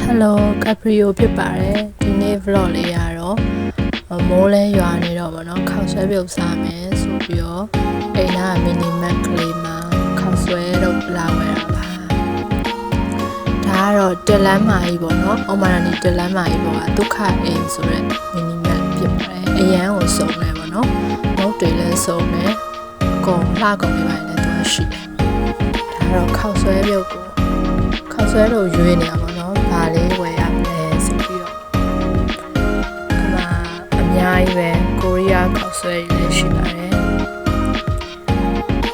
Hello Caprio ဖြစ်ပါတယ်ဒီနေ့ vlog လေးရတော့မိုးလဲရွာနေတော့ဗောနော်ခောက်ဆွဲပြုတ်စားမယ်ဆိုပြီးတော့အိမ်နာမီနီမတ်ကလေးမှာခောက်ဆွဲတော့လာဝဲတာပါဒါကတော့တက်လန်းမာကြီးဗောနော်အော်မာနီတက်လန်းမာကြီးဗောဒုက္ခအိမ်ဆိုရက်မီနီမတ်ဖြစ်ပါတယ်အရန်ကိုစုံတယ်ဗောနော်မုတ်တွေလည်းစုံတယ်အကုန်လှကုန်နေပါတယ်လည်းသူရှိတယ်ဒါကတော့ခောက်ဆွဲပြုတ်ကိုခောက်ဆွဲတော့ရွေးနေရပါဘာလေးဝယ်ရမလဲဆိုပြီးတော့ဒီမှာအများကြီးပဲကိုရီးယားခောက်ဆွဲတွေလည်းရှိပါတယ်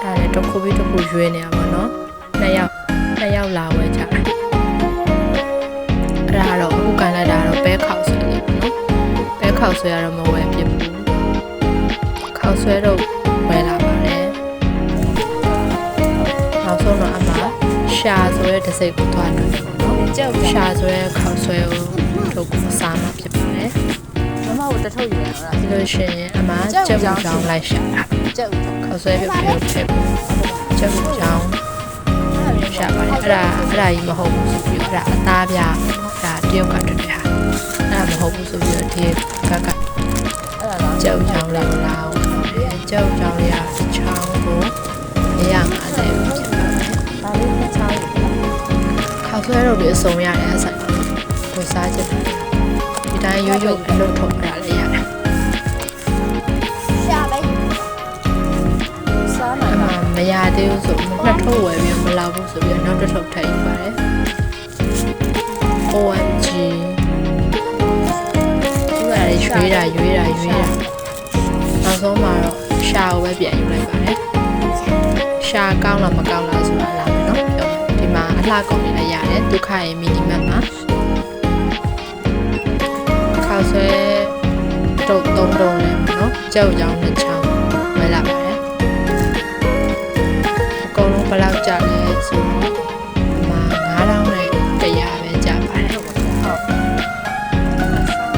ဒါလည်းတစ်ခုပြီးတစ်ခုရွေးနေရပါတော့နှစ်ယောက်လာဝယ်ကြတယ်အဲ့ဒါတော့အခုကန်လိုက်တာတော့ပဲခောက်ဆွဲလေးပေါ့နော်ပဲခောက်ဆွဲရတော့မဝယ်ဖြစ်ဘူးခောက်ဆွဲတော့ဝယ်လာပါတယ်နောက်ဆုံးတော့အမရှာဆိုတဲ့တစ်စိတ်ကိုသွားတွေ့တယ်ရှာဆွဲခောက်ဆွဲကိုထုတ်ကိုစားမှာဖြစ်ပါတယ်။မမကိုတထုတ်ယူရတာဒီလိုရှင်အမကျုပ်ကြောင်းလိုက်ရှာတာ။ကျုပ်ခောက်ဆွဲပြပြထည့်ဖို့ကျုပ်ကြောင်းရှာပါတယ်။အဲ့ဒါကြီးမဟုတ်ဘူးဆိုပြီးတော့အဲ့ဒါအသားပြဒါတယောက်ကတွေ့တာ။အဲ့ဒါမဟုတ်ဘူးဆိုပြီးတော့ဒီကကျုပ်ကြောင်းလေးကိုလာအောင်ကျုပ်ကြောင်းလေးကချောင်းကို150ဖြစ်ပါတယ်။ဒါလေးတစ်ချောင်းခောက်ဆွဲတော့ဒီအစုံရတယ်အဆိုင်ကိုစားချက်ဒီတိုင်းရိုးရိုးအလုပ်ထုတ်ရလည်းရတယ်ရှာလိုက်စားမှာမရသေးဘူးဆိုနှစ်ထုတ်ဝယ်ပြီးမလောက်ဘူးဆိုပြီးနောက်တစ်ထုတ်ထည့်ယူပါတယ် OMG ဒီကလေးရွေးတာနောက်ဆုံးမှာတော့ရှာကိုပဲပြန်ယူလိုက်ပါတယ်ရှာကောင်းလားမကောင်းလားဆိုတာလာမယ်နော်ဒီမှာအလှကုန်နေလည်းရတယ်ဒုက္ခရဲ့မီနီမတ်မှာခောက်ဆွဲတုတ်3တုံးလည်းနော်ကြောက်ကြောင်2ချောင်းဝယ်လာပါတယ်အကုန်လုံးဘယ်လောက်ကြလဲဆိုတော့ဒီမှာ9000နဲ့100ပဲကြပါတယ်ဟုတ်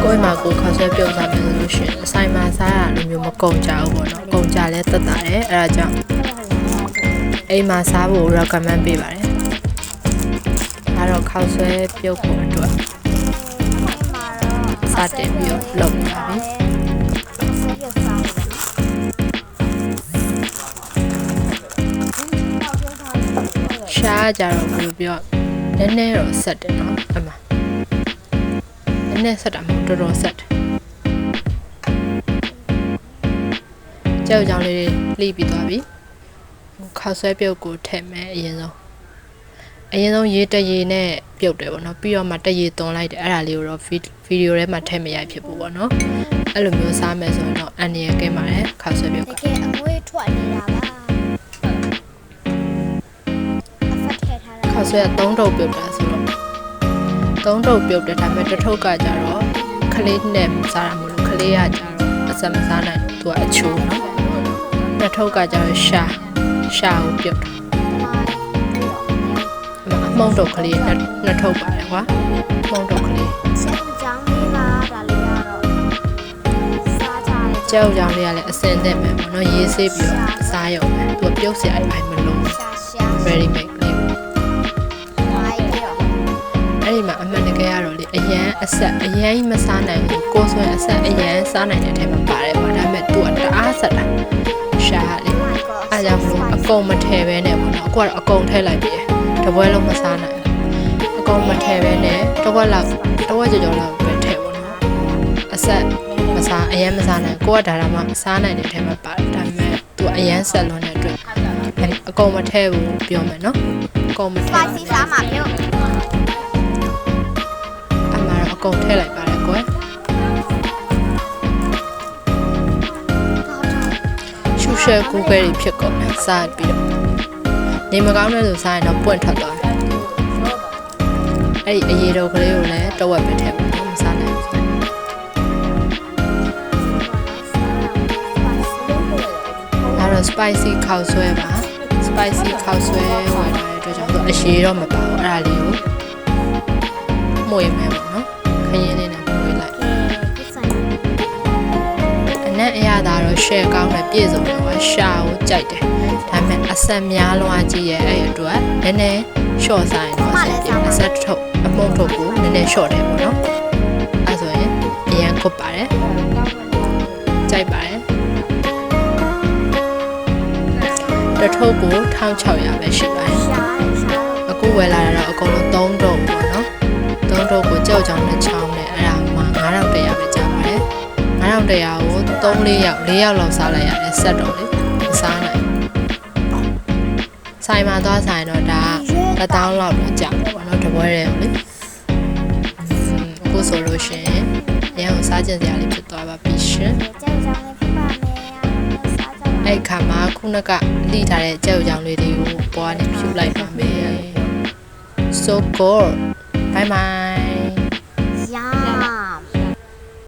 ကိုယ်မှာကိုခောက်ဆွဲပြုတ်စားမယ်ဆိုလို့ရှိရင်အဆိုင်မှာစားရလိုမျိုးမကုန်ကြဘူးပေါ့နော်ကုန်ကြလဲတက်တာတယ်အဲဒါကြောင့်အိမ်မှာစားဖို့ recommend ပေးပါတယ်အဲ့တော့ခောက်ဆွဲပြုတ်ဖို့အတွက်စတင်ပြီးတော့လုပ်နေပါပြီရှားကြတော့ဘယ်လိုပြောနည်းနည်းတော့ဆက်တယ်နော်အမနည်းနည်းဆက်တာမဟုတ်တော်တော်ဆက်တယ်ကြောက်ကြောင်လေးလှိပြီးသွားပြီခောက်ဆွဲပြုတ်ကိုထည့်မယ်အရင်ဆုံးရေတရေနဲ့ပြုတ်တယ်ပေါ့နော်ပြီးတော့မှတရေသွန်လိုက်တယ်အဲ့ဒါလေးကိုတော့ဗီဒီယိုထဲမှာထည့်မရိုက်ဖြစ်ဘူးပေါ့နော်အဲ့လိုမျိုးစားမယ်ဆိုရင်တော့အန်ဒီရကင်းပါတယ်ခောက်ဆွဲပြုတ်ကတကယ်အငွေးထွက်နေတာပါအဖက်ထည့်ထားတာခောက်ဆွဲက3တုပ်ပြုတ်တာဆိုတော့3တုပ်ပြုတ်တယ်ဒါပေမဲ့တစ်ထုပ်ကကြတော့ခလေးနဲ့စားတာမလို့ခလေးကကြတော့အစမစားနိုင်ဘူးသူကအချိုးနော်တစ်ထုပ်ကကြတော့ရှာကိုပြုတ်တယ်မုံတုတ်ကလေးနှစ်ထုပ်ပါတယ်ကွာမုံတုတ်ကလေးကြောက်ကြောင်လေးပါဒါလေးကတော့စားကြတယ်ကြောက်ကြောင်လေးကလည်းအစင်သက်ပဲပေါ့နော်ရေးဆေးပြီးတော့စားရုံပဲသူကပြုတ်စရာအိမ်မလုံး very make လေးအဲ့ဒီမှာအမှန်တကယ်ကတော့လေအရန်အဆက်အရန်မစားနိုင်ဘူးကိုယ်ဆိုရင်အဆက်အရန်စားနိုင်တဲ့အထက်မှာပါတယ်ပေါ့ဒါပေမဲ့သူကတအားဆက်တာရှာလေအားကြောင့်မလို့အကုန်မထည့်ပဲနဲ့ပေါ့နော်အခုကတော့အကုန်ထည့်လိုက်ပြီတပွဲလုံးမစားနိုင်အကုန်မထည့်ပဲနဲ့တဝက်ကြော်လောက်ပဲထည့်ပေါ့နော်အဆက်မစားအရန်မစားနိုင်ကိုကဒါမှစားနိုင်တဲ့အထက်မှာပါတယ်ဒါပေမဲ့သူအရန်ဆက်လွန်တဲ့အတွက်အကုန်မထည့်ဘူးပြောမယ်နော်အကုန်မထည့်ပါစီစားမှာပြုတ်အမှတော့အကုန်ထည့်လိုက်ပါတယ်ကွယ်ရှူရှယ်ကူကယ်ဖြစ်ကုန်တယ်စားပြီးတော့နေမကောင်းတဲ့ဆိုစားရင်တော့ပွင့်ထွက်သွားတယ်အဲ့ဒီအရေတော်ကလေးကိုလည်းတဝက်ပဲထည့်ဖို့မစားနိုင်ဘူးအဲ့တော့ spicy ခောက်ဆွဲပါ spicy ခောက်ဆွဲဝင်လာတဲ့အတွက်ကြောင့်သူအရေတော့မပါဘူးအဲ့ဒါလေးကိုမှုရမယ်ပေါ့နော်ခရင်လေးနဲ့မှုလိုက်အနက်အရသာတော့ share ကောင်းတယ်ပြည့်စုံတယ်ကွာရှာကိုကြိုက်တယ်ဒါပေမဲ့အဆက်များလုံးအကြည့်ရဲ့အဲ့အတွက်နည်းနည်း short ဆိုင်တော့အဆက်ထုတ်အမ မုံထုတ်ကိုနည်းနည်း short တယ်ပေါ့နော်အဲ့ဆိုရင်အရန်ခုတ်ပါတယ်ကြိုက်ပါတယ်တစ်ထုပ်ကို1600ပဲရှိပါတယ်အခုဝယ်လာတာတော့အကုန်လုံး3ထုပ်ပေါ့နော်3ထုပ်ကိုကြောက်ကြောင်နဲ့ချောင်းနဲ့အဲ့ဒါမှ9100ပဲကြာပါတယ်9100ကို3-4ယောက်လောက်စားလိုက်ရတယ်ဆက်တော့လေမစားနိုင်ဆိုင်မှာသွားဆိုင်တော့ဒါ1000လောက်တော့ကြာပါတော့တပွဲတယ်လေအခုဆိုလို့ရှိရင်ရန်ကိုစားကြင်စရာလေးဖြစ်သွားပါပြီရှင်အဲ့ခါမှာခုနကလိထားတဲ့ကြောက်ကြောင်လေးတွေကိုပေါ်ကနေဖြူလိုက်ပါမယ် so good bye bye